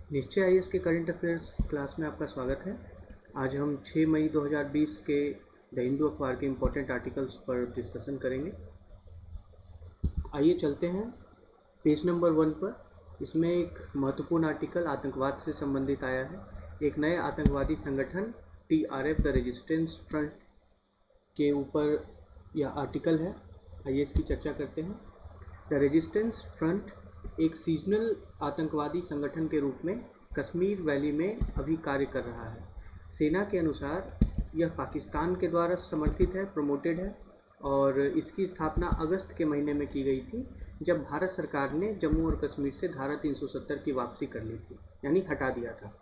निश्चय आईएएस के current affairs class में आपका स्वागत है। आज हम 6 मई 2020 के द हिंदू अखबार के इम्पोर्टेंट आर्टिकल्स पर डिस्कशन करेंगे। आइए चलते हैं पेज नंबर 1 पर। इसमें एक महत्वपूर्ण आर्टिकल आतंकवाद से संबंधित आया है। एक नए आतंकवादी संगठन TRF द रेजिस्टेंस फ्रंट के ऊपर यह आर्टिकल है। आइए इसकी चर्चा करते हैं। द रेजिस्टेंस फ्रंट एक सीजनल आतंकवादी संगठन के रूप में कश्मीर वैली में अभी कार्य कर रहा है। सेना के अनुसार यह पाकिस्तान के द्वारा समर्थित है, प्रमोटेड है और इसकी स्थापना अगस्त के महीने में की गई थी, जब भारत सरकार ने जम्मू और कश्मीर से धारा 370 की वापसी कर ली थी, यानी हटा दिया था।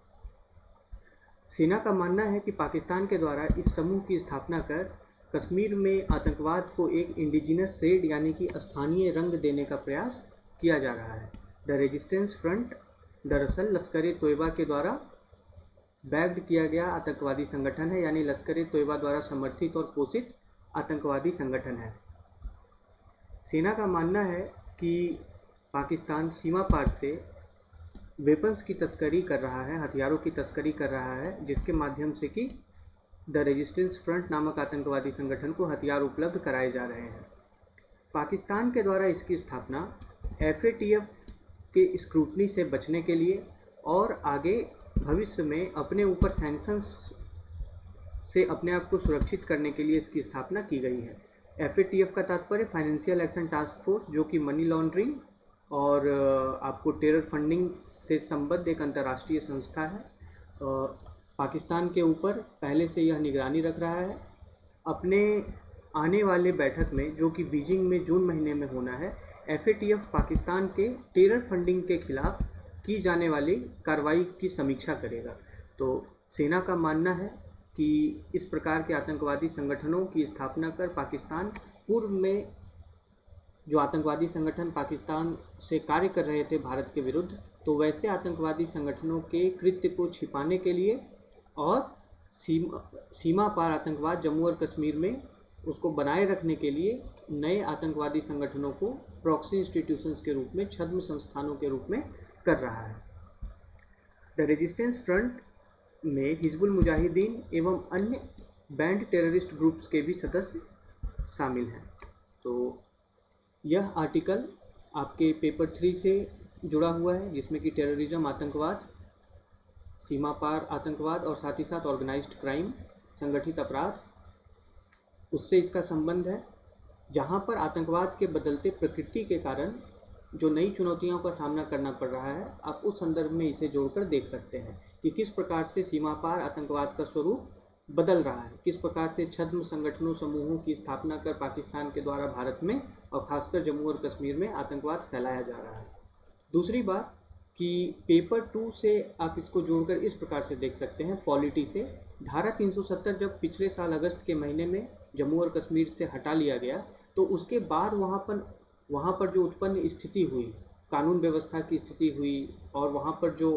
सेना का मानना है कि पाकिस्तान के द्वारा इस समूह की स्थापना कर कश्मीर में आतंकवाद को एक इंडिजिनस शेड यानी कि स्थानीय रंग देने का प्रयास किया जा रहा है। द रेजिस्टेंस फ्रंट दरअसल लश्कर-ए-तोयबा के द्वारा बैक्ड किया गया आतंकवादी संगठन है, यानी लश्कर-ए-तोयबा द्वारा समर्थित और पोषित आतंकवादी संगठन है। सेना का मानना है कि पाकिस्तान सीमा पार से वेपन्स की तस्करी कर रहा है, हथियारों की तस्करी कर रहा है, जिसके माध्यम से कि द रेजिस्टेंस फ्रंट नामक आतंकवादी संगठन को हथियार उपलब्ध कराए जा रहे हैं। पाकिस्तान के द्वारा इसकी स्थापना FATF के स्क्रूटनी से बचने के लिए और आगे भविष्य में अपने ऊपर सैंक्शंस से अपने आप को सुरक्षित करने के लिए इसकी स्थापना की गई है। FATF का तात्पर्य फाइनेंशियल एक्शन टास्क फोर्स, जो कि मनी लॉन्ड्रिंग और आपको टेरर फंडिंग से संबद्ध एक अंतर्राष्ट्रीय संस्था है। पाकिस्तान के ऊपर पहले से यह निगरानी रख रहा है। अपने आने वाले बैठक में, जो कि बीजिंग में जून महीने में होना है, FATF पाकिस्तान के टेरर फंडिंग के खिलाफ की जाने वाली कार्रवाई की समीक्षा करेगा। तो सेना का मानना है कि इस प्रकार के आतंकवादी संगठनों की स्थापना कर पाकिस्तान पूर्व में जो आतंकवादी संगठन पाकिस्तान से कार्य कर रहे थे भारत के विरुद्ध, तो वैसे आतंकवादी संगठनों के कृत्य को छिपाने के लिए और सीमा पार आतंकवाद जम्मू और कश्मीर में उसको बनाए रखने के लिए नए आतंकवादी संगठनों को प्रॉक्सी इंस्टीट्यूशंस के रूप में, छद्म संस्थानों के रूप में कर रहा है। द रेजिस्टेंस फ्रंट में हिजबुल मुजाहिदीन एवं अन्य बैंड टेररिस्ट ग्रुप्स के भी सदस्य शामिल हैं। तो यह आर्टिकल आपके पेपर 3 से जुड़ा हुआ है, जिसमें कि टेररिज्म, आतंकवाद, सीमा पार आतंकवाद और साथ ही साथ ऑर्गेनाइज्ड क्राइम, संगठित अपराध, उससे इसका संबंध है। जहां पर आतंकवाद के बदलते प्रकृति के कारण जो नई चुनौतियों का सामना करना पड़ रहा है, आप उस संदर्भ में इसे जोड़कर देख सकते हैं कि किस प्रकार से सीमा पार आतंकवाद का स्वरूप बदल रहा है, किस प्रकार से छद्म संगठनों, समूहों की स्थापना कर पाकिस्तान के द्वारा भारत में और खासकर जम्मू और कश्मीर में आतंकवाद फैलाया जा रहा है। दूसरी बात कि पेपर 2 से आप इसको जोड़कर इस प्रकार से देख सकते हैं, पॉलिटी से। धारा 370 जब पिछले साल अगस्त के महीने में जम्मू और कश्मीर से हटा लिया गया, तो उसके बाद वहाँ पर जो उत्पन्न स्थिति हुई, कानून व्यवस्था की स्थिति हुई और वहाँ पर जो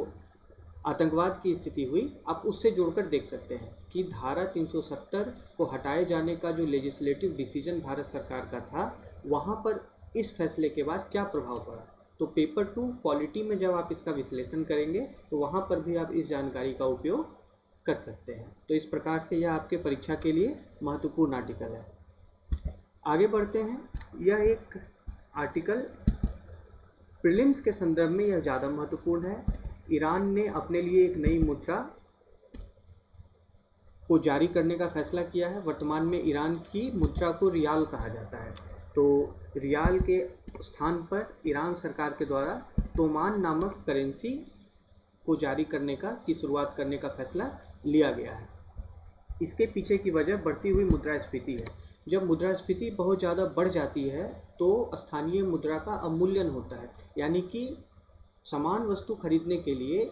आतंकवाद की स्थिति हुई, आप उससे जोड़कर देख सकते हैं कि धारा 370 को हटाए जाने का जो लेजिस्लेटिव डिसीजन भारत सरकार का था, वहाँ पर इस फैसले के बाद क्या प्रभाव पड़ा। तो पेपर 2 पॉलिटी में जब आप इसका विश्लेषण करेंगे, तो वहाँ पर भी आप इस जानकारी का उपयोग कर सकते हैं। तो इस प्रकार से यह आपके परीक्षा के लिए महत्वपूर्ण आर्टिकल है। आगे बढ़ते हैं। यह एक आर्टिकल प्रीलिम्स के संदर्भ में यह ज़्यादा महत्वपूर्ण है। ईरान ने अपने लिए एक नई मुद्रा को जारी करने का फैसला किया है। वर्तमान में ईरान की मुद्रा को रियाल कहा जाता है। तो रियाल के स्थान पर ईरान सरकार के द्वारा तोमान नामक करेंसी को जारी करने की शुरुआत करने का फैसला लिया गया है। इसके पीछे की वजह बढ़ती हुई मुद्रास्फीति है। जब मुद्रास्फीति बहुत ज़्यादा बढ़ जाती है, तो स्थानीय मुद्रा का अवमूल्यन होता है, यानी कि समान वस्तु खरीदने के लिए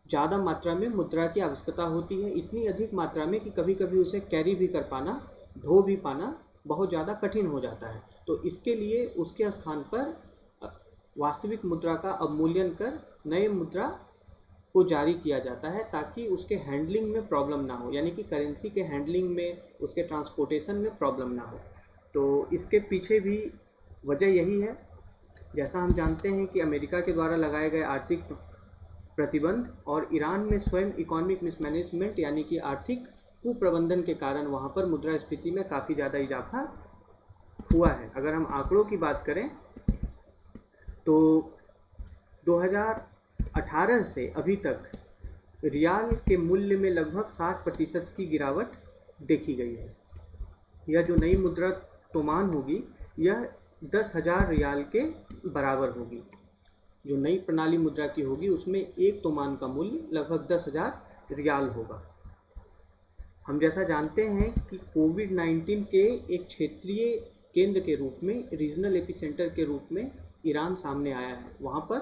ज़्यादा मात्रा में मुद्रा की आवश्यकता होती है, इतनी अधिक मात्रा में कि कभी कभी उसे कैरी भी कर पाना, ढो भी पाना बहुत ज़्यादा कठिन हो जाता है। तो इसके लिए उसके स्थान पर वास्तविक मुद्रा का अवमूल्यन कर नए मुद्रा को जारी किया जाता है, ताकि उसके हैंडलिंग में प्रॉब्लम ना हो, यानी कि करेंसी के हैंडलिंग में, उसके ट्रांसपोर्टेशन में प्रॉब्लम ना हो। तो इसके पीछे भी वजह यही है। जैसा हम जानते हैं कि अमेरिका के द्वारा लगाए गए आर्थिक प्रतिबंध और ईरान में स्वयं इकोनॉमिक मिसमैनेजमेंट यानी कि आर्थिक कुप्रबंधन के कारण वहाँ पर मुद्रास्फीति में काफ़ी ज़्यादा इजाफा हुआ है। अगर हम आंकड़ों की बात करें तो 2018 से अभी तक रियाल के मूल्य में लगभग 60% की गिरावट देखी गई है। यह जो नई मुद्रा तोमान होगी यह 10,000 रियाल के बराबर होगी। जो नई प्रणाली मुद्रा की होगी उसमें एक तोमान का मूल्य लगभग 10,000 रियाल होगा। हम जैसा जानते हैं कि कोविड-19 के एक क्षेत्रीय केंद्र के रूप में, रीजनल एपिसेंटर के रूप में ईरान सामने आया है। वहाँ पर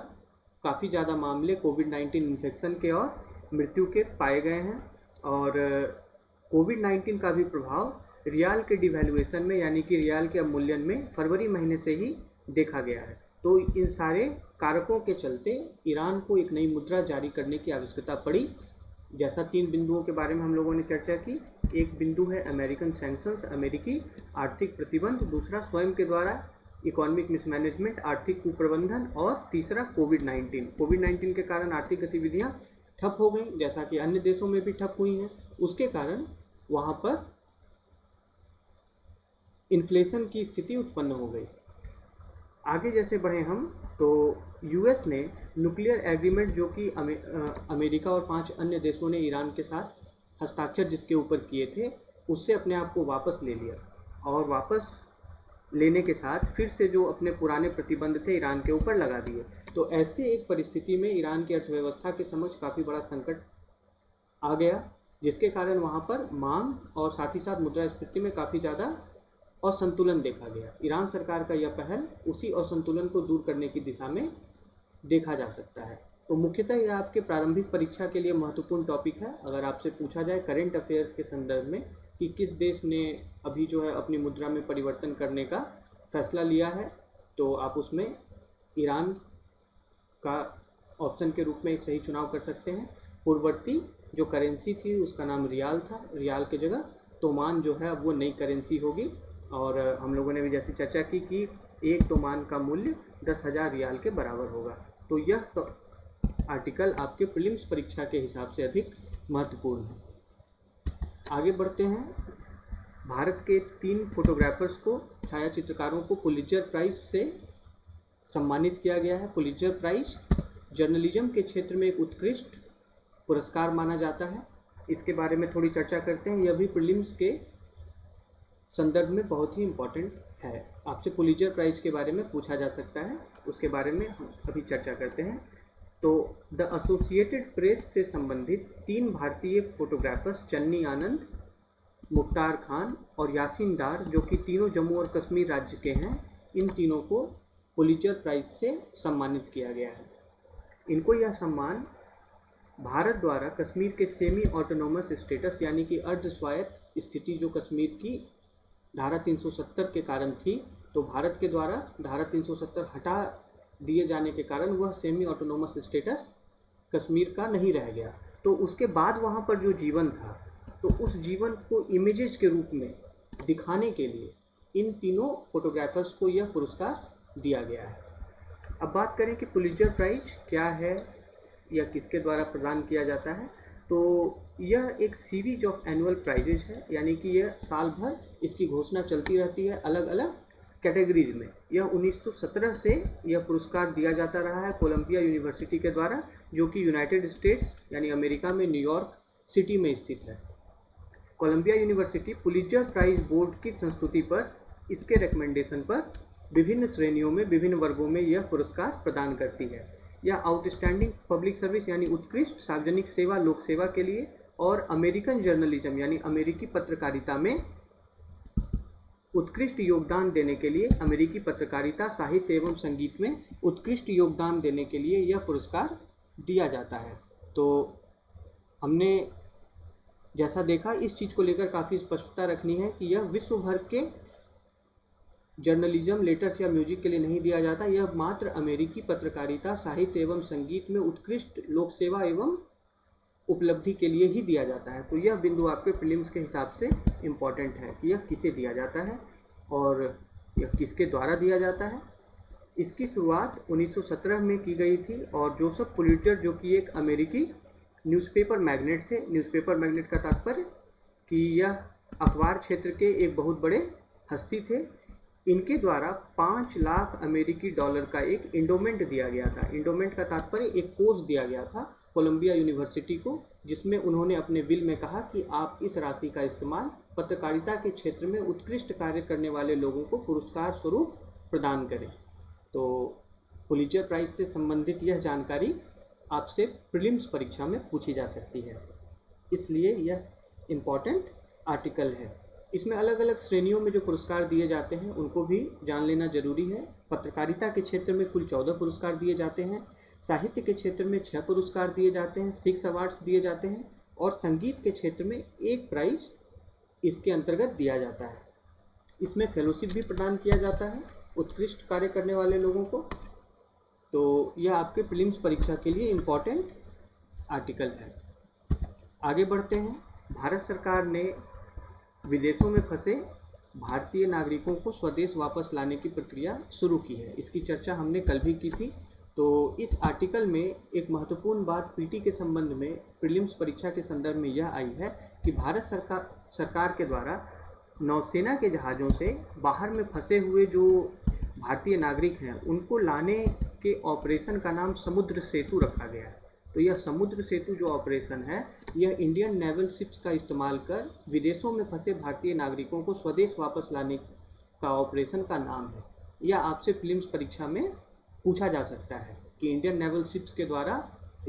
काफ़ी ज़्यादा मामले कोविड-19 इन्फेक्शन के और मृत्यु के पाए गए हैं और कोविड-19 का भी प्रभाव रियाल के डिवैल्यूएशन में यानी कि रियाल के अवमूल्यन में फरवरी महीने से ही देखा गया है। तो इन सारे कारकों के चलते ईरान को एक नई मुद्रा जारी करने की आवश्यकता पड़ी। जैसा 3 बिंदुओं के बारे में हम लोगों ने चर्चा की, एक बिंदु है अमेरिकन सैंक्शंस, अमेरिकी आर्थिक प्रतिबंध, दूसरा स्वयं के द्वारा इकोनॉमिक मिसमैनेजमेंट, आर्थिक कुप्रबंधन और तीसरा कोविड-19 के कारण आर्थिक गतिविधियां ठप हो गई, जैसा कि अन्य देशों में भी ठप हुई हैं। उसके कारण वहां पर इन्फ्लेशन की स्थिति उत्पन्न हो गई। आगे जैसे बढ़े हम तो यूएस ने न्यूक्लियर एग्रीमेंट जो कि अमेरिका और 5 अन्य देशों ने ईरान के साथ हस्ताक्षर जिसके ऊपर किए थे, उससे अपने आप को वापस ले लिया और वापस लेने के साथ फिर से जो अपने पुराने प्रतिबंध थे ईरान के ऊपर लगा दिए। तो ऐसे एक परिस्थिति में ईरान की अर्थव्यवस्था के समक्ष काफ़ी बड़ा संकट आ गया, जिसके कारण वहाँ पर मांग और साथ ही साथ मुद्रास्फीति में काफ़ी ज़्यादा असंतुलन देखा गया। ईरान सरकार का यह पहल उसी असंतुलन को दूर करने की दिशा में देखा जा सकता है। तो मुख्यतः यह आपके प्रारंभिक परीक्षा के लिए महत्वपूर्ण टॉपिक है। अगर आपसे पूछा जाए करंट अफेयर्स के संदर्भ में कि किस देश ने अभी जो है अपनी मुद्रा में परिवर्तन करने का फैसला लिया है, तो आप उसमें ईरान का ऑप्शन के रूप में एक सही चुनाव कर सकते हैं। पूर्ववर्ती जो करेंसी थी उसका नाम रियाल था, रियाल की जगह तोमान जो है अब वो नई करेंसी होगी और हम लोगों ने भी जैसी चर्चा की कि एक तोमान का मूल्य 10,000 रियाल के बराबर होगा। तो यह तो आर्टिकल आपके प्रीलिम्स परीक्षा के हिसाब से अधिक महत्वपूर्ण है। आगे बढ़ते हैं। भारत के 3 फोटोग्राफर्स को, छायाचित्रकारों को पुलित्जर प्राइज से सम्मानित किया गया है। पुलित्जर प्राइज जर्नलिज्म के क्षेत्र में एक उत्कृष्ट पुरस्कार माना जाता है। इसके बारे में थोड़ी चर्चा करते हैं। यह भी प्रीलिम्स के संदर्भ में बहुत ही इम्पोर्टेंट है। आपसे पुलित्जर प्राइज के बारे में पूछा जा सकता है, उसके बारे में हम अभी चर्चा करते हैं। तो द एसोसिएटेड प्रेस से संबंधित 3 भारतीय फोटोग्राफर्स चन्नी आनंद, मुख्तार खान और यासीन डार, जो कि तीनों जम्मू और कश्मीर राज्य के हैं, इन तीनों को पुलित्जर प्राइज से सम्मानित किया गया है। इनको यह सम्मान भारत द्वारा कश्मीर के सेमी ऑटोनोमस स्टेटस यानी कि अर्ध स्वायत्त स्थिति जो कश्मीर की धारा 370 के कारण थी, तो भारत के द्वारा धारा 370 हटा दिए जाने के कारण वह सेमी ऑटोनोमस स्टेटस कश्मीर का नहीं रह गया। तो उसके बाद वहाँ पर जो जीवन था, तो उस जीवन को इमेजेस के रूप में दिखाने के लिए इन तीनों फोटोग्राफर्स को यह पुरस्कार दिया गया है। अब बात करें कि पुलित्जर प्राइज क्या है या किसके द्वारा प्रदान किया जाता है, तो यह एक सीरीज ऑफ एनुअल प्राइजेज है, यानी कि यह साल भर इसकी घोषणा चलती रहती है अलग अलग कैटेगरीज में। यह 1917 से यह पुरस्कार दिया जाता रहा है कोलंबिया यूनिवर्सिटी के द्वारा, जो कि यूनाइटेड स्टेट्स यानी अमेरिका में न्यूयॉर्क सिटी में स्थित है। Columbia University Pulitzer Prize Board की संस्तुति पर, इसके रिकमेंडेशन पर विभिन्न श्रेणियों में, विभिन्न वर्गों में यह पुरस्कार प्रदान करती है। यह आउटस्टैंडिंग पब्लिक सर्विस यानी उत्कृष्ट सार्वजनिक सेवा, लोक सेवा के लिए, और अमेरिकन जर्नलिज्म यानी अमेरिकी पत्रकारिता में उत्कृष्ट योगदान देने के लिए, अमेरिकी पत्रकारिता, साहित्य एवं संगीत में उत्कृष्ट योगदान देने के लिए यह पुरस्कार दिया जाता है। तो हमने जैसा देखा, इस चीज़ को लेकर काफ़ी स्पष्टता रखनी है कि यह विश्व भर के जर्नलिज्म, लेटर्स या म्यूजिक के लिए नहीं दिया जाता। यह मात्र अमेरिकी पत्रकारिता, साहित्य एवं संगीत में उत्कृष्ट लोक सेवा एवं उपलब्धि के लिए ही दिया जाता है। तो यह बिंदु आपके प्रीलिम्स के हिसाब से इम्पॉर्टेंट है कि यह किसे दिया जाता है और यह किसके द्वारा दिया जाता है। इसकी शुरुआत 1917 में की गई थी और जोसेफ पुलिट्जर, जो कि एक अमेरिकी न्यूज़पेपर मैग्नेट थे, न्यूज़पेपर मैग्नेट का तात्पर्य कि यह अखबार क्षेत्र के एक बहुत बड़े हस्ती थे, इनके द्वारा 5 लाख अमेरिकी डॉलर का एक इंडोमेंट दिया गया था। इंडोमेंट का तात्पर्य एक कोर्स दिया गया था कोलंबिया यूनिवर्सिटी को, जिसमें उन्होंने अपने विल में कहा कि आप इस राशि का इस्तेमाल पत्रकारिता के क्षेत्र में उत्कृष्ट कार्य करने वाले लोगों को पुरस्कार स्वरूप प्रदान करें। तो पुलिट्जर प्राइज से संबंधित यह जानकारी आपसे प्रीलिम्स परीक्षा में पूछी जा सकती है, इसलिए यह इम्पॉर्टेंट आर्टिकल है। इसमें अलग अलग श्रेणियों में जो पुरस्कार दिए जाते हैं उनको भी जान लेना जरूरी है। पत्रकारिता के क्षेत्र में कुल 14 पुरस्कार दिए जाते हैं, साहित्य के क्षेत्र में 6 पुरस्कार दिए जाते हैं, 6 अवार्ड्स दिए जाते हैं, और संगीत के क्षेत्र में 1 प्राइज इसके अंतर्गत दिया जाता है। इसमें फेलोशिप भी प्रदान किया जाता है उत्कृष्ट कार्य करने वाले लोगों को। तो यह आपके प्रीलिम्स परीक्षा के लिए इम्पॉर्टेंट आर्टिकल है। आगे बढ़ते हैं। भारत सरकार ने विदेशों में फंसे भारतीय नागरिकों को स्वदेश वापस लाने की प्रक्रिया शुरू की है। इसकी चर्चा हमने कल भी की थी। तो इस आर्टिकल में एक महत्वपूर्ण बात पीटी के संबंध में प्रीलिम्स परीक्षा के संदर्भ में यह आई है कि भारत सरकार के द्वारा नौसेना के जहाज़ों से बाहर में फंसे हुए जो भारतीय नागरिक हैं उनको लाने के ऑपरेशन का नाम समुद्र सेतु रखा गया है। तो यह समुद्र सेतु जो ऑपरेशन है, यह इंडियन नेवल शिप्स का इस्तेमाल कर विदेशों में फंसे भारतीय नागरिकों को स्वदेश वापस लाने का ऑपरेशन का नाम है। यह आपसे प्रीलिम्स परीक्षा में पूछा जा सकता है कि इंडियन नेवल शिप्स के द्वारा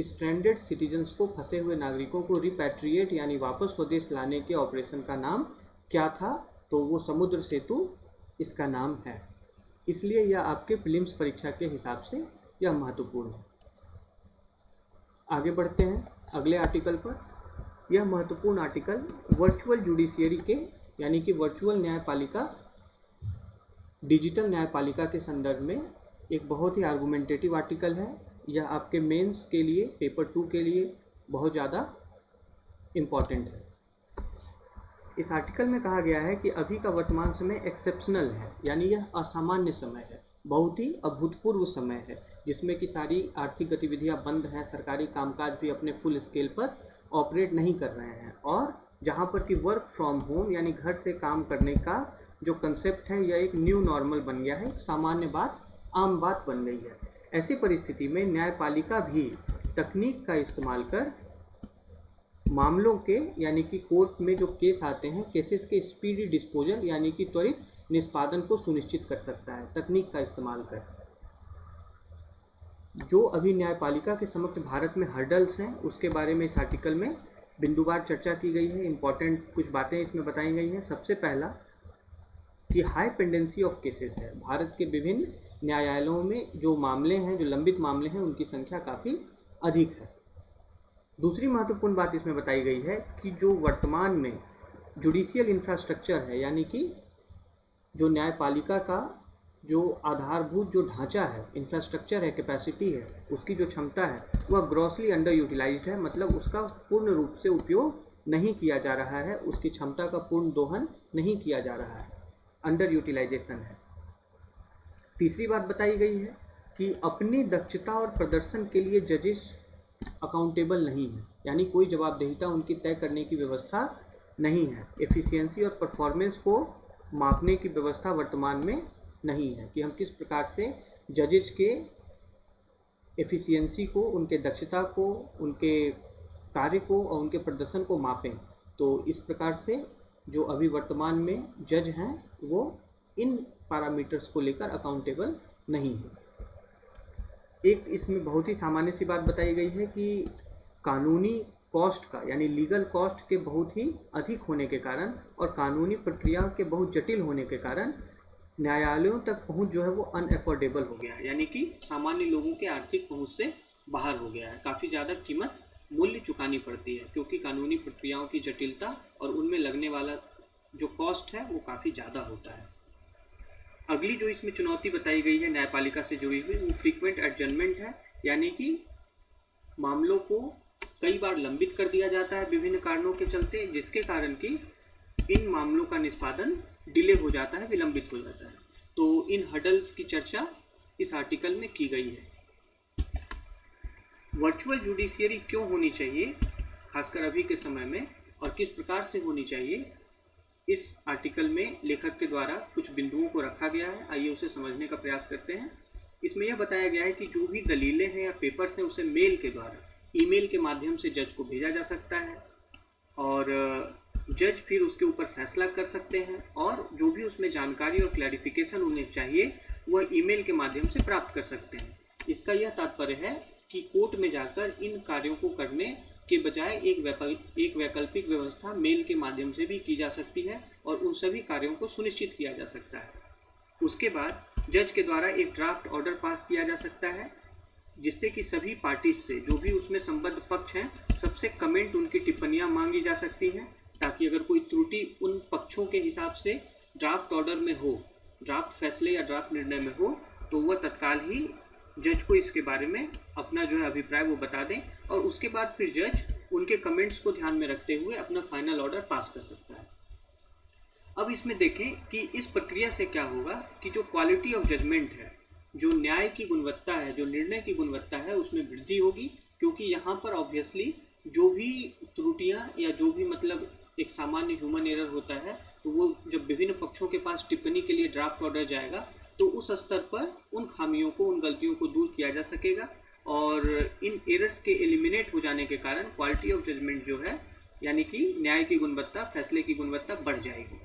स्ट्रैंडेड सिटीजन्स को, फंसे हुए नागरिकों को रिपैट्रिएट यानी वापस स्वदेश लाने के ऑपरेशन का नाम क्या था। तो वो समुद्र सेतु इसका नाम है, इसलिए यह आपके प्रीलिम्स परीक्षा के हिसाब से यह महत्वपूर्ण है। आगे बढ़ते हैं अगले आर्टिकल पर। यह महत्वपूर्ण आर्टिकल वर्चुअल जुडिशियरी के यानी कि वर्चुअल न्यायपालिका, डिजिटल न्यायपालिका के संदर्भ में एक बहुत ही आर्गुमेंटेटिव आर्टिकल है। यह आपके मेंस के लिए, पेपर 2 के लिए बहुत ज़्यादा इम्पॉर्टेंट है। इस आर्टिकल में कहा गया है कि अभी का वर्तमान समय एक्सेप्शनल है, यानी यह असामान्य समय है, बहुत ही अभूतपूर्व समय है, जिसमें कि सारी आर्थिक गतिविधियां बंद हैं, सरकारी कामकाज भी अपने फुल स्केल पर ऑपरेट नहीं कर रहे हैं, और जहां पर कि वर्क फ्रॉम होम यानी घर से काम करने का जो कंसेप्ट है यह एक न्यू नॉर्मल बन गया है, सामान्य बात, आम बात बन गई है। ऐसी परिस्थिति में न्यायपालिका भी तकनीक का इस्तेमाल कर मामलों के यानी कि कोर्ट में जो केस आते हैं, केसेस के स्पीडी डिस्पोजल यानी कि त्वरित निष्पादन को सुनिश्चित कर सकता है तकनीक का इस्तेमाल कर। जो अभी न्यायपालिका के समक्ष भारत में हर्डल्स हैं उसके बारे में इस आर्टिकल में बिंदुवार चर्चा की गई है। इंपॉर्टेंट कुछ बातें इसमें बताई गई हैं। सबसे पहला कि हाई पेंडेंसी ऑफ केसेस है। भारत के विभिन्न न्यायालयों में जो मामले हैं, जो लंबित मामले हैं, उनकी संख्या काफ़ी अधिक है। दूसरी महत्वपूर्ण बात इसमें बताई गई है कि जो वर्तमान में जुडिशियल इंफ्रास्ट्रक्चर है, यानी कि जो न्यायपालिका का जो आधारभूत जो ढांचा है, इंफ्रास्ट्रक्चर है, कैपेसिटी है, उसकी जो क्षमता है वह ग्रॉसली अंडर यूटिलाइज्ड है, मतलब उसका पूर्ण रूप से उपयोग नहीं किया जा रहा है, उसकी क्षमता का पूर्ण दोहन नहीं किया जा रहा है, अंडर यूटिलाइजेशन है। तीसरी बात बताई गई है कि अपनी दक्षता और प्रदर्शन के लिए जजेस अकाउंटेबल नहीं है, यानी कोई जवाबदेहिता उनकी तय करने की व्यवस्था नहीं है। एफिशिएंसी और परफॉर्मेंस को मापने की व्यवस्था वर्तमान में नहीं है कि हम किस प्रकार से जजेस के एफिशिएंसी को, उनके दक्षता को, उनके कार्य को और उनके प्रदर्शन को मापें। तो इस प्रकार से जो अभी वर्तमान में जज हैं वो इन पैरामीटर्स को लेकर अकाउंटेबल नहीं है। एक इसमें बहुत ही सामान्य सी बात बताई गई है कि कानूनी कॉस्ट का यानी लीगल कॉस्ट के बहुत ही अधिक होने के कारण और कानूनी प्रक्रिया के बहुत जटिल होने के कारण न्यायालयों तक पहुंच जो है वो अनएफोर्डेबल हो गया है, यानी कि सामान्य लोगों के आर्थिक पहुंच से बाहर हो गया है। काफ़ी ज़्यादा कीमत मूल्य चुकानी पड़ती है क्योंकि कानूनी प्रक्रियाओं की जटिलता और उनमें लगने वाला जो कॉस्ट है वो काफ़ी ज़्यादा होता है। अगली जो इसमें चुनौती बताई गई है न्यायपालिका से जुड़ी हुई वो फ्रीक्वेंट एडजर्नमेंट है, यानी कि मामलों को कई बार लंबित कर दिया जाता है विभिन्न कारणों के चलते, जिसके कारण कि इन मामलों का निष्पादन डिले हो जाता है, विलंबित हो जाता है। तो इन हर्डल्स की चर्चा इस आर्टिकल में की गई है। वर्चुअल जुडिशियरी क्यों होनी चाहिए, खासकर अभी के समय में, और किस प्रकार से होनी चाहिए, इस आर्टिकल में लेखक के द्वारा कुछ बिंदुओं को रखा गया है। आइए उसे समझने का प्रयास करते हैं। इसमें यह बताया गया है कि जो भी दलीलें हैं या पेपर्स हैं उसे मेल के द्वारा, ईमेल के माध्यम से जज को भेजा जा सकता है और जज फिर उसके ऊपर फैसला कर सकते हैं और जो भी उसमें जानकारी और क्लैरिफिकेशन उन्हें चाहिए वह ईमेल के माध्यम से प्राप्त कर सकते हैं। इसका यह तात्पर्य है कि कोर्ट में जाकर इन कार्यों को करने के बजाय एक वैकल्पिक व्यवस्था मेल के माध्यम से भी की जा सकती है और उन सभी कार्यों को सुनिश्चित किया जा सकता है। उसके बाद जज के द्वारा एक ड्राफ्ट ऑर्डर पास किया जा सकता है जिससे कि सभी पार्टी से, जो भी उसमें संबद्ध पक्ष हैं, सबसे कमेंट, उनकी टिप्पणियां मांगी जा सकती हैं ताकि अगर कोई त्रुटि उन पक्षों के हिसाब से ड्राफ्ट ऑर्डर में हो, ड्राफ्ट फैसले या ड्राफ्ट निर्णय में हो, तो वह तत्काल ही जज को इसके बारे में अपना जो है अभिप्राय वो बता दें और उसके बाद फिर जज उनके कमेंट्स को ध्यान में रखते हुए अपना फाइनल ऑर्डर पास कर सकता है। अब इसमें देखें कि इस प्रक्रिया से क्या होगा कि जो क्वालिटी ऑफ जजमेंट है, जो न्याय की गुणवत्ता है, जो निर्णय की गुणवत्ता है, उसमें वृद्धि होगी, क्योंकि यहाँ पर ऑब्वियसली जो भी त्रुटियां या जो भी मतलब एक सामान्य ह्यूमन एरर होता है, तो वो जब विभिन्न पक्षों के पास टिप्पणी के लिए ड्राफ्ट ऑर्डर जाएगा तो उस स्तर पर उन खामियों को, उन गलतियों को दूर किया जा सकेगा और इन एरर्स के एलिमिनेट हो जाने के कारण क्वालिटी ऑफ जजमेंट जो है, यानी कि न्याय की गुणवत्ता, फैसले की गुणवत्ता बढ़ जाएगी।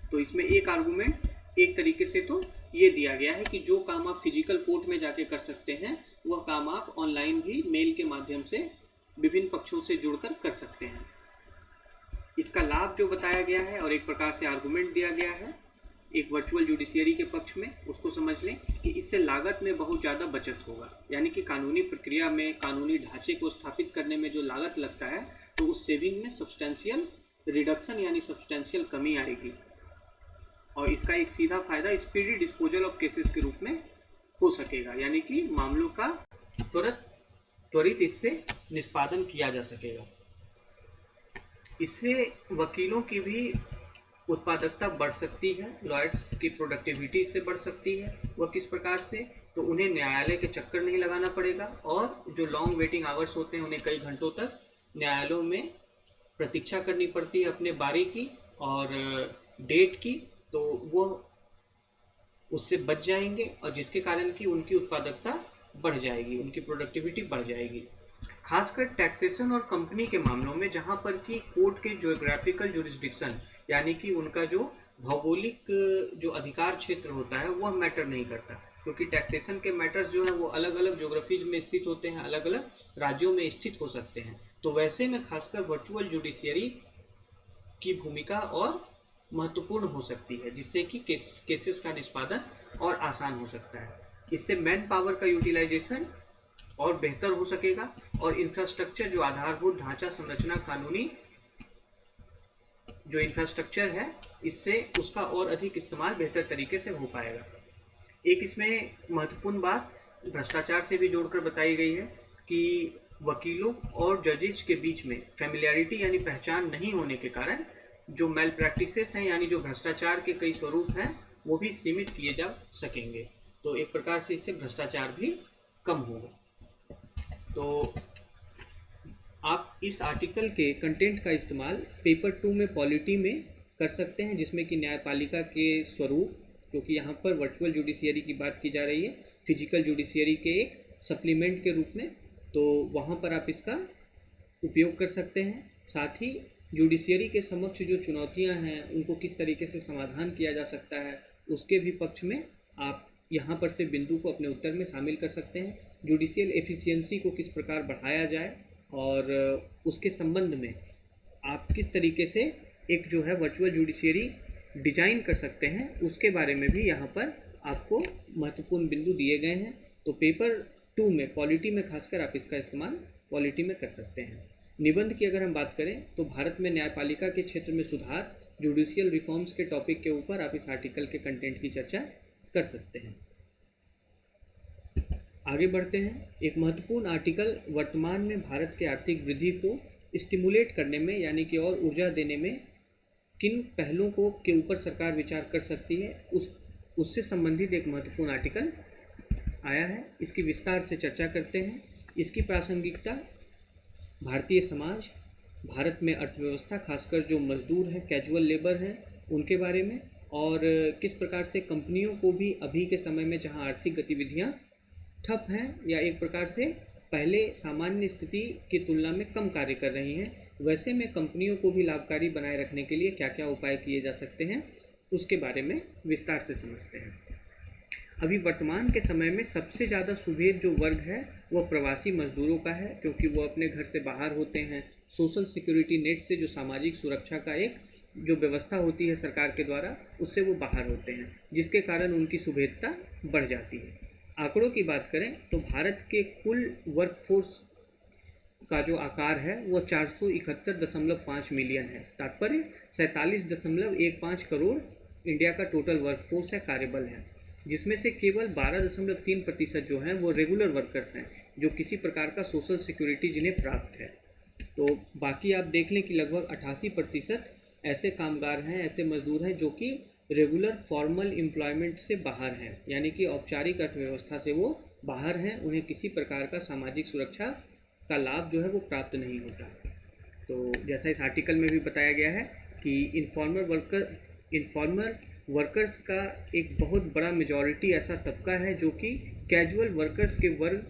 तो इसमें एक आर्गुमेंट एक तरीके से तो ये दिया गया है कि जो काम आप फिजिकल कोर्ट में जाके कर सकते हैं वह काम आप ऑनलाइन भी मेल के माध्यम से विभिन्न पक्षों से जुड़कर कर सकते हैं। इसका लाभ जो बताया गया है और एक प्रकार से आर्गुमेंट दिया गया है एक वर्चुअल जुडिशियरी के पक्ष में, उसको समझ लें कि इससे लागत में बहुत ज़्यादा बचत होगा। यानी कि कानूनी प्रक्रिया में, कानूनी ढांचे को स्थापित करने में जो लागत लगता है, तो उस सेविंग में सब्सटेंशियल रिडक्शन यानी सब्सटेंशियल कमी आएगी और इसका एक सीधा फायदा स्पीडी डिस्पोजल ऑफ केसेस के रूप में हो सकेगा, यानी कि मामलों का त्वरित इससे निष्पादन किया जा सकेगा। इससे वकीलों की भी उत्पादकता बढ़ सकती है, लॉयर्स की प्रोडक्टिविटी इससे बढ़ सकती है। वह किस प्रकार से, तो उन्हें न्यायालय के चक्कर नहीं लगाना पड़ेगा और जो लॉन्ग वेटिंग आवर्स होते हैं उन्हें कई घंटों तक न्यायालयों में प्रतीक्षा करनी पड़ती है अपने बारी की और डेट की, तो वो उससे बच जाएंगे और जिसके कारण कि उनकी उत्पादकता बढ़ जाएगी, उनकी प्रोडक्टिविटी बढ़ जाएगी। खासकर टैक्सेशन और कंपनी के मामलों में जहां पर कि कोर्ट के ज्योग्राफिकल जुरिस्डिक्शन यानी कि उनका जो भौगोलिक जो अधिकार क्षेत्र होता है वह मैटर नहीं करता, क्योंकि टैक्सेशन के मैटर्स जो है वो अलग अलग ज्योग्राफीज में स्थित होते हैं, अलग अलग राज्यों में स्थित हो सकते हैं। तो वैसे में खासकर वर्चुअल जुडिशियरी की भूमिका और महत्वपूर्ण हो सकती है, जिससे कि केसेस का निष्पादन और आसान हो सकता है। इससे मैन पावर का यूटिलाइजेशन और बेहतर हो सकेगा और इंफ्रास्ट्रक्चर, जो आधारभूत ढांचा संरचना, कानूनी जो इंफ्रास्ट्रक्चर है, इससे उसका और अधिक इस्तेमाल बेहतर तरीके से हो पाएगा। एक इसमें महत्वपूर्ण बात भ्रष्टाचार से भी जोड़कर बताई गई है कि वकीलों और जजेस के बीच में फैमिलियरिटी यानी पहचान नहीं होने के कारण जो मेल प्रैक्टिसेस हैं, यानी जो भ्रष्टाचार के कई स्वरूप हैं, वो भी सीमित किए जा सकेंगे। तो एक प्रकार से इससे भ्रष्टाचार भी कम होगा। तो आप इस आर्टिकल के कंटेंट का इस्तेमाल पेपर 2 में पॉलिटी में कर सकते हैं, जिसमें कि न्यायपालिका के स्वरूप, क्योंकि यहाँ पर वर्चुअल जुडिशियरी की बात की जा रही है, फिजिकल जुडिशियरी के एक सप्लीमेंट के रूप में, तो वहाँ पर आप इसका उपयोग कर सकते हैं। साथ ही जुडिशियरी के समक्ष जो चुनौतियाँ हैं उनको किस तरीके से समाधान किया जा सकता है, उसके भी पक्ष में आप यहाँ पर से बिंदु को अपने उत्तर में शामिल कर सकते हैं। जुडिशियल एफिशिएंसी को किस प्रकार बढ़ाया जाए और उसके संबंध में आप किस तरीके से एक जो है वर्चुअल जुडिशियरी डिजाइन कर सकते हैं, उसके बारे में भी यहाँ पर आपको महत्वपूर्ण बिंदु दिए गए हैं। तो पेपर 2 में पॉलिटी में खासकर आप इसका इस्तेमाल पॉलिटी में कर सकते हैं। निबंध की अगर हम बात करें तो भारत में न्यायपालिका के क्षेत्र में सुधार, जुडिशियल रिफॉर्म्स के टॉपिक के ऊपर आप इस आर्टिकल के कंटेंट की चर्चा कर सकते हैं। आगे बढ़ते हैं। एक महत्वपूर्ण आर्टिकल वर्तमान में भारत के आर्थिक वृद्धि को स्टिमुलेट करने में, यानी कि और ऊर्जा देने में किन पहलों को के ऊपर सरकार विचार कर सकती है, उससे संबंधित एक महत्वपूर्ण आर्टिकल आया है, इसकी विस्तार से चर्चा करते हैं। इसकी प्रासंगिकता, भारतीय समाज, भारत में अर्थव्यवस्था, खासकर जो मजदूर हैं, कैजुअल लेबर हैं, उनके बारे में, और किस प्रकार से कंपनियों को भी अभी के समय में जहां आर्थिक गतिविधियां ठप हैं या एक प्रकार से पहले सामान्य स्थिति की तुलना में कम कार्य कर रही हैं, वैसे में कंपनियों को भी लाभकारी बनाए रखने के लिए क्या क्या उपाय किए जा सकते हैं, उसके बारे में विस्तार से समझते हैं। अभी वर्तमान के समय में सबसे ज़्यादा सुभेद जो वर्ग है वह प्रवासी मजदूरों का है, क्योंकि वो अपने घर से बाहर होते हैं। सोशल सिक्योरिटी नेट से, जो सामाजिक सुरक्षा का एक जो व्यवस्था होती है सरकार के द्वारा, उससे वो बाहर होते हैं, जिसके कारण उनकी सुभेदता बढ़ जाती है। आंकड़ों की बात करें तो भारत के कुल वर्कफोर्स का जो आकार है वो 471.5 मिलियन है। तात्पर्य 47.15 करोड़ इंडिया का टोटल वर्कफोर्स है, कार्यबल है, जिसमें से केवल 12.3% जो हैं वो रेगुलर वर्कर्स हैं, जो किसी प्रकार का सोशल सिक्योरिटी जिन्हें प्राप्त है। तो बाकी आप देख लें कि लगभग 88% ऐसे कामगार हैं, ऐसे मजदूर हैं जो कि रेगुलर फॉर्मल एम्प्लॉयमेंट से बाहर हैं, यानी कि औपचारिक अर्थव्यवस्था से वो बाहर हैं, उन्हें किसी प्रकार का सामाजिक सुरक्षा का लाभ जो है वो प्राप्त नहीं होता। तो जैसा इस आर्टिकल में भी बताया गया है कि इनफॉर्मल वर्कर्स का एक बहुत बड़ा मेजॉरिटी ऐसा तबका है जो कि कैजुअल वर्कर्स के वर्ग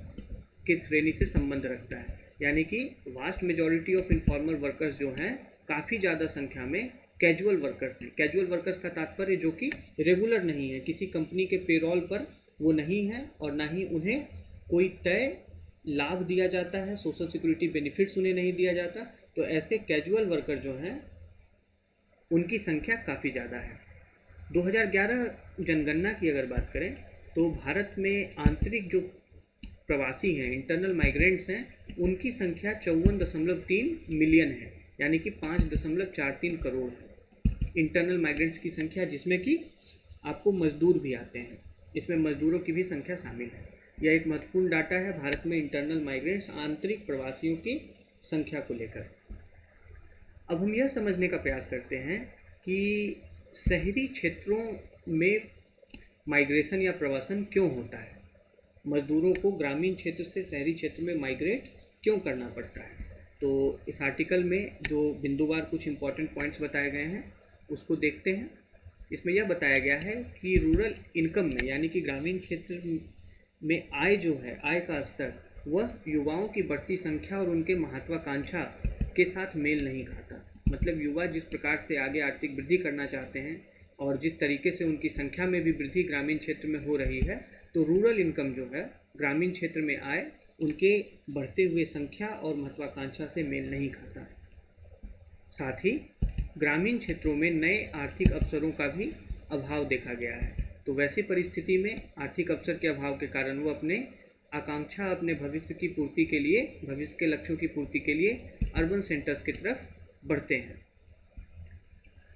की श्रेणी से संबंध रखता है, यानी कि vast majority of informal workers जो हैं काफ़ी ज़्यादा संख्या में कैजुअल वर्कर्स हैं। कैजुअल वर्कर्स का तात्पर्य जो कि रेगुलर नहीं है, किसी कंपनी के पेरोल पर वो नहीं है, और ना ही उन्हें कोई तय लाभ दिया जाता है, सोशल सिक्योरिटी बेनिफिट्स उन्हें नहीं दिया जाता। तो ऐसे कैजुअल वर्कर जो हैं उनकी संख्या काफ़ी ज़्यादा है। 2011 जनगणना की अगर बात करें तो भारत में आंतरिक जो प्रवासी हैं, इंटरनल माइग्रेंट्स हैं, उनकी संख्या 54.3 मिलियन है, यानी कि 5.43 करोड़ है इंटरनल माइग्रेंट्स की संख्या, जिसमें कि आपको मजदूर भी आते हैं, इसमें मजदूरों की भी संख्या शामिल है। यह एक महत्वपूर्ण डाटा है भारत में इंटरनल माइग्रेंट्स, आंतरिक प्रवासियों की संख्या को लेकर। अब हम यह समझने का प्रयास करते हैं कि शहरी क्षेत्रों में माइग्रेशन या प्रवासन क्यों होता है, मजदूरों को ग्रामीण क्षेत्र से शहरी क्षेत्र में माइग्रेट क्यों करना पड़ता है। तो इस आर्टिकल में जो बिंदुवार कुछ इंपॉर्टेंट पॉइंट्स बताए गए हैं उसको देखते हैं। इसमें यह बताया गया है कि रूरल इनकम में, यानी कि ग्रामीण क्षेत्र में आय जो है, आय का स्तर, वह युवाओं की बढ़ती संख्या और उनके महत्वाकांक्षा के साथ मेल नहीं खाता। मतलब युवा जिस प्रकार से आगे आर्थिक वृद्धि करना चाहते हैं और जिस तरीके से उनकी संख्या में भी वृद्धि ग्रामीण क्षेत्र में हो रही है, तो रूरल इनकम जो है, ग्रामीण क्षेत्र में आय, उनके बढ़ते हुए संख्या और महत्वाकांक्षा से मेल नहीं खाता। साथ ही ग्रामीण क्षेत्रों में नए आर्थिक अवसरों का भी अभाव देखा गया है। तो वैसी परिस्थिति में आर्थिक अवसर के अभाव के कारण वो अपने आकांक्षा, अपने भविष्य की पूर्ति के लिए, भविष्य के लक्ष्यों की पूर्ति के लिए अर्बन सेंटर्स की तरफ बढ़ते हैं,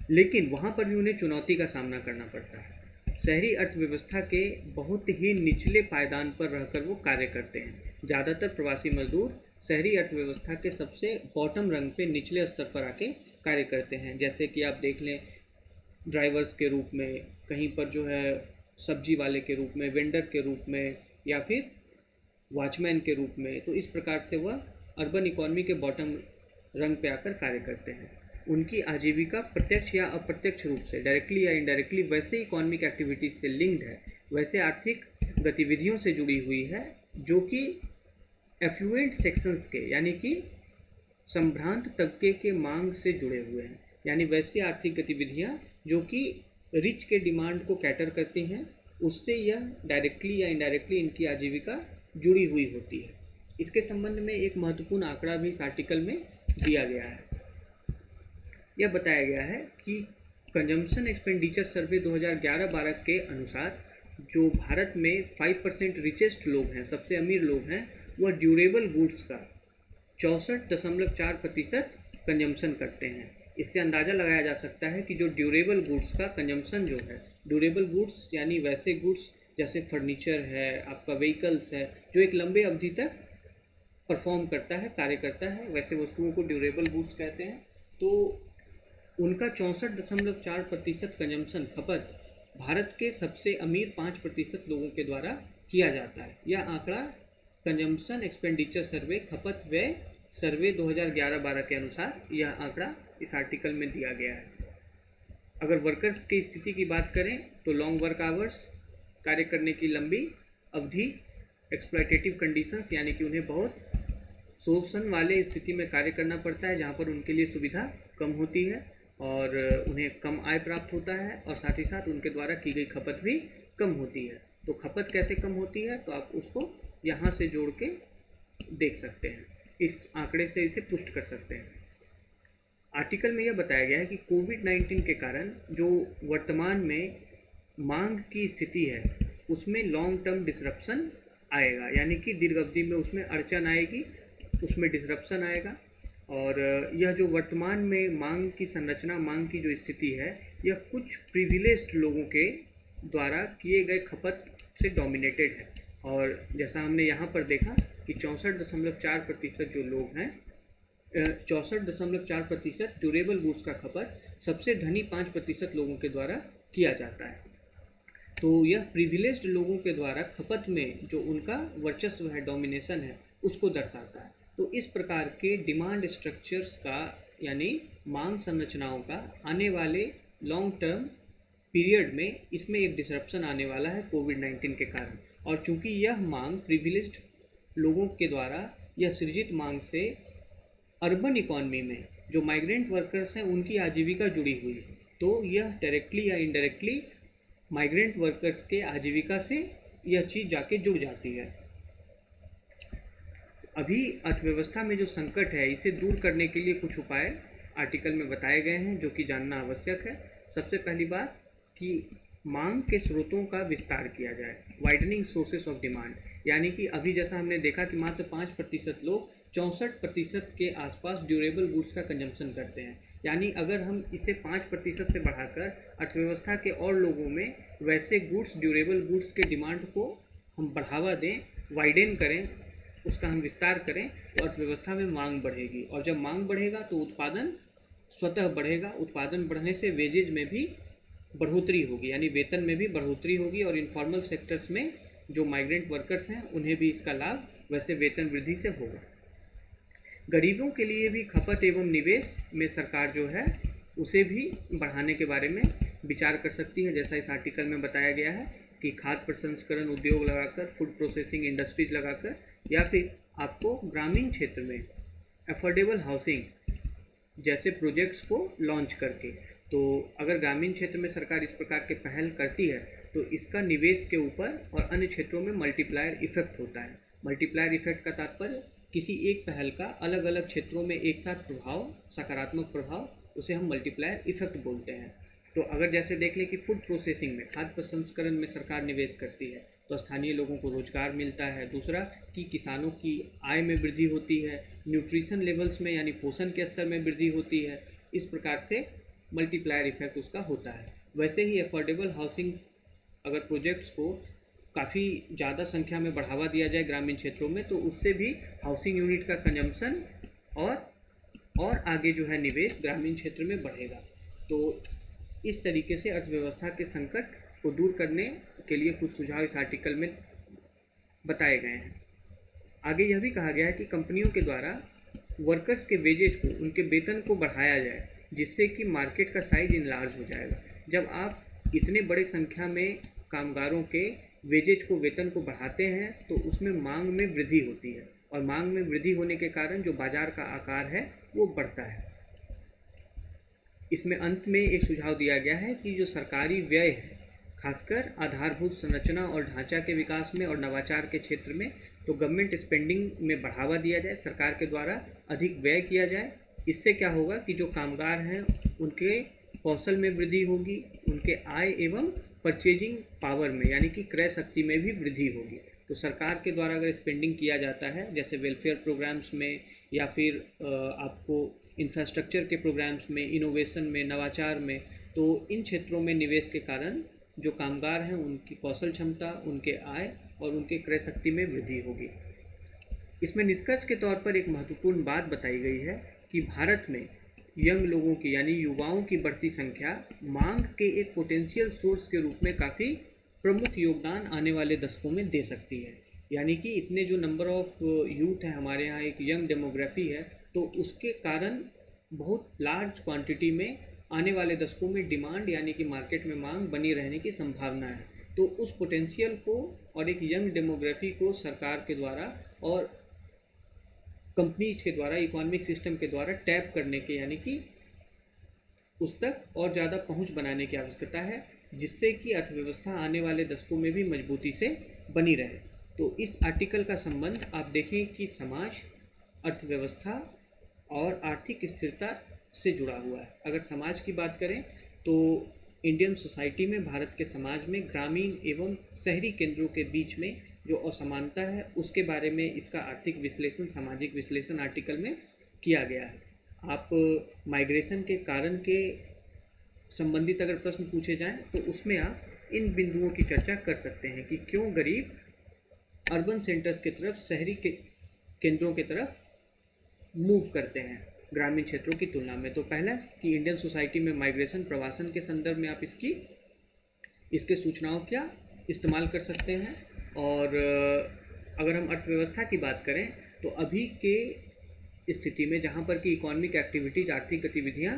लेकिन वहाँ पर भी उन्हें चुनौती का सामना करना पड़ता है। शहरी अर्थव्यवस्था के बहुत ही निचले पायदान पर रहकर वो कार्य करते हैं। ज़्यादातर प्रवासी मजदूर शहरी अर्थव्यवस्था के सबसे बॉटम रंग पे, निचले स्तर पर आके कार्य करते हैं। जैसे कि आप देख लें, ड्राइवर्स के रूप में, कहीं पर जो है सब्जी वाले के रूप में, वेंडर के रूप में, या फिर वॉचमैन के रूप में। तो इस प्रकार से वह अर्बन इकोनॉमी के बॉटम रंग पे आकर कार्य करते हैं। उनकी आजीविका प्रत्यक्ष या अप्रत्यक्ष रूप से, डायरेक्टली या इनडायरेक्टली, वैसे इकोनॉमिक एक्टिविटीज से लिंक्ड है, वैसे आर्थिक गतिविधियों से जुड़ी हुई है जो कि एफ्लुएंट सेक्शंस के, यानी कि संभ्रांत तबके के मांग से जुड़े हुए हैं। यानी वैसी आर्थिक गतिविधियां जो कि रिच के डिमांड को कैटर करती हैं, उससे यह डायरेक्टली या इनडायरेक्टली इनकी आजीविका जुड़ी हुई होती है। इसके संबंध में एक महत्वपूर्ण आंकड़ा भी इस आर्टिकल में दिया गया है। यह बताया गया है कि कंजम्पशन एक्सपेंडिचर सर्वे 2011-12 के अनुसार जो भारत में 5% रिचेस्ट लोग हैं, सबसे अमीर लोग हैं, वह ड्यूरेबल गुड्स का 64.4% कंजम्पशन करते हैं। इससे अंदाज़ा लगाया जा सकता है कि जो ड्यूरेबल गुड्स का कंजम्पशन जो है, ड्यूरेबल गुड्स यानी वैसे गुड्स जैसे फर्नीचर है, आपका व्हीकल्स है, जो एक लंबे अवधि तक परफॉर्म करता है, कार्य करता है, वैसे वस्तुओं को ड्यूरेबल गुड्स कहते हैं। तो उनका 64.4% कंजम्पशन, खपत, भारत के सबसे अमीर 5% लोगों के द्वारा किया जाता है। यह आंकड़ा कंजम्पशन एक्सपेंडिचर सर्वे, खपत व्यय सर्वे 2011-12 के अनुसार यह आंकड़ा इस आर्टिकल में दिया गया है। अगर वर्कर्स की स्थिति की बात करें तो लॉन्ग वर्क आवर्स, कार्य करने की लंबी अवधि, एक्सप्लॉयटेटिव कंडीशंस यानी कि उन्हें बहुत शोषण वाले स्थिति में कार्य करना पड़ता है जहाँ पर उनके लिए सुविधा कम होती है और उन्हें कम आय प्राप्त होता है और साथ ही साथ उनके द्वारा की गई खपत भी कम होती है। तो खपत कैसे कम होती है तो आप उसको यहाँ से जोड़ के देख सकते हैं, इस आंकड़े से इसे पुष्ट कर सकते हैं। आर्टिकल में यह बताया गया है कि कोविड-19 के कारण जो वर्तमान में मांग की स्थिति है उसमें लॉन्ग टर्म डिसरप्शन आएगा, यानी कि दीर्घ अवधि में उसमें अड़चन आएगी, उसमें डिसरप्शन आएगा। और यह जो वर्तमान में मांग की संरचना, मांग की जो स्थिति है, यह कुछ प्रिविलेज्ड लोगों के द्वारा किए गए खपत से डोमिनेटेड है। और जैसा हमने यहाँ पर देखा कि 64.4% जो लोग हैं, 64.4% ड्यूरेबल गुड्स का खपत सबसे धनी 5% लोगों के द्वारा किया जाता है। तो यह प्रिविलेज्ड लोगों के द्वारा खपत में जो उनका वर्चस्व है, डोमिनेशन है, उसको दर्शाता है। तो इस प्रकार के डिमांड स्ट्रक्चर्स का यानी मांग संरचनाओं का आने वाले लॉन्ग टर्म पीरियड में इसमें एक डिसरप्शन आने वाला है कोविड-19 के कारण। और चूंकि यह मांग प्रिविलेज्ड लोगों के द्वारा यह सृजित मांग से अर्बन इकॉनमी में जो माइग्रेंट वर्कर्स हैं उनकी आजीविका जुड़ी हुई है, तो यह डायरेक्टली या इनडायरेक्टली माइग्रेंट वर्कर्स के आजीविका से यह चीज़ जाके जुड़ जाती है। अभी अर्थव्यवस्था में जो संकट है इसे दूर करने के लिए कुछ उपाय आर्टिकल में बताए गए हैं जो कि जानना आवश्यक है। सबसे पहली बात कि मांग के स्रोतों का विस्तार किया जाए, वाइडनिंग सोर्सेस ऑफ डिमांड, यानी कि अभी जैसा हमने देखा कि मात्र 5% लोग 64% के आसपास ड्यूरेबल गुड्स का कंजम्पशन करते हैं। यानी अगर हम इसे 5% से बढ़ाकर अर्थव्यवस्था के और लोगों में वैसे गुड्स, ड्यूरेबल गुड्स के डिमांड को हम बढ़ावा दें, वाइडेन करें, उसका हम विस्तार करें, तो अर्थव्यवस्था में मांग बढ़ेगी। और जब मांग बढ़ेगा तो उत्पादन स्वतः बढ़ेगा। उत्पादन बढ़ने से वेजेज में भी बढ़ोतरी होगी, यानी वेतन में भी बढ़ोतरी होगी। और इनफॉर्मल सेक्टर्स में जो माइग्रेंट वर्कर्स हैं उन्हें भी इसका लाभ वैसे वेतन वृद्धि से होगा। गरीबों के लिए भी खपत एवं निवेश में सरकार जो है उसे भी बढ़ाने के बारे में विचार कर सकती है। जैसा इस आर्टिकल में बताया गया है कि खाद्य प्रसंस्करण उद्योग लगाकर, फूड प्रोसेसिंग इंडस्ट्रीज लगाकर, या फिर आपको ग्रामीण क्षेत्र में अफोर्डेबल हाउसिंग जैसे प्रोजेक्ट्स को लॉन्च करके। तो अगर ग्रामीण क्षेत्र में सरकार इस प्रकार के पहल करती है तो इसका निवेश के ऊपर और अन्य क्षेत्रों में मल्टीप्लायर इफेक्ट होता है। मल्टीप्लायर इफेक्ट का तात्पर्य किसी एक पहल का अलग अलग क्षेत्रों में एक साथ प्रभाव, सकारात्मक प्रभाव, उसे हम मल्टीप्लायर इफेक्ट बोलते हैं। तो अगर जैसे देख लें कि फूड प्रोसेसिंग में, खाद्य प्रसंस्करण में सरकार निवेश करती है तो स्थानीय लोगों को रोजगार मिलता है। दूसरा कि किसानों की आय में वृद्धि होती है, न्यूट्रिशन लेवल्स में यानी पोषण के स्तर में वृद्धि होती है। इस प्रकार से मल्टीप्लायर इफेक्ट उसका होता है। वैसे ही अफोर्डेबल हाउसिंग अगर प्रोजेक्ट्स को काफ़ी ज़्यादा संख्या में बढ़ावा दिया जाए ग्रामीण क्षेत्रों में तो उससे भी हाउसिंग यूनिट का कंजम्पशन और आगे जो है निवेश ग्रामीण क्षेत्र में बढ़ेगा। तो इस तरीके से अर्थव्यवस्था के संकट को दूर करने के लिए कुछ सुझाव इस आर्टिकल में बताए गए हैं। आगे यह भी कहा गया है कि कंपनियों के द्वारा वर्कर्स के वेजेज को, उनके वेतन को बढ़ाया जाए जिससे कि मार्केट का साइज इनलार्ज हो जाएगा। जब आप इतने बड़े संख्या में कामगारों के वेजेज को, वेतन को बढ़ाते हैं तो उसमें मांग में वृद्धि होती है और मांग में वृद्धि होने के कारण जो बाजार का आकार है वो बढ़ता है। इसमें अंत में एक सुझाव दिया गया है कि जो सरकारी व्यय है, खासकर आधारभूत संरचना और ढांचा के विकास में और नवाचार के क्षेत्र में, तो गवर्नमेंट स्पेंडिंग में बढ़ावा दिया जाए, सरकार के द्वारा अधिक व्यय किया जाए। इससे क्या होगा कि जो कामगार हैं उनके कौशल में वृद्धि होगी, उनके आय एवं परचेजिंग पावर में यानी कि क्रय शक्ति में भी वृद्धि होगी। तो सरकार के द्वारा अगर स्पेंडिंग किया जाता है जैसे वेलफेयर प्रोग्राम्स में या फिर आपको इंफ्रास्ट्रक्चर के प्रोग्राम्स में, इनोवेशन में, नवाचार में, तो इन क्षेत्रों में निवेश के कारण जो कामगार हैं उनकी कौशल क्षमता, उनके आय और उनके क्रय शक्ति में वृद्धि होगी। इसमें निष्कर्ष के तौर पर एक महत्वपूर्ण बात बताई गई है कि भारत में यंग लोगों की यानी युवाओं की बढ़ती संख्या मांग के एक पोटेंशियल सोर्स के रूप में काफ़ी प्रमुख योगदान आने वाले दशकों में दे सकती है। यानी कि इतने जो नंबर ऑफ यूथ है हमारे यहाँ, एक यंग डेमोग्राफी है, तो उसके कारण बहुत लार्ज क्वांटिटी में आने वाले दशकों में डिमांड यानी कि मार्केट में मांग बनी रहने की संभावना है। तो उस पोटेंशियल को और एक यंग डेमोग्राफी को सरकार के द्वारा और कंपनीज के द्वारा, इकोनॉमिक सिस्टम के द्वारा टैप करने के, यानी कि उस तक और ज़्यादा पहुंच बनाने की आवश्यकता है, जिससे कि अर्थव्यवस्था आने वाले दशकों में भी मजबूती से बनी रहे। तो इस आर्टिकल का संबंध आप देखें कि समाज, अर्थव्यवस्था और आर्थिक स्थिरता से जुड़ा हुआ है। अगर समाज की बात करें तो इंडियन सोसाइटी में, भारत के समाज में ग्रामीण एवं शहरी केंद्रों के बीच में जो असमानता है उसके बारे में इसका आर्थिक विश्लेषण, सामाजिक विश्लेषण आर्टिकल में किया गया है। आप माइग्रेशन के कारण के संबंधित अगर प्रश्न पूछे जाएं तो उसमें आप इन बिंदुओं की चर्चा कर सकते हैं कि क्यों गरीब अर्बन सेंटर्स की तरफ, शहरी के केंद्रों की तरफ मूव करते हैं ग्रामीण क्षेत्रों की तुलना में। तो पहला कि इंडियन सोसाइटी में माइग्रेशन, प्रवासन के संदर्भ में आप इसके सूचनाओं का इस्तेमाल कर सकते हैं। और अगर हम अर्थव्यवस्था की बात करें तो अभी के स्थिति में जहाँ पर कि इकोनॉमिक एक्टिविटीज, आर्थिक गतिविधियाँ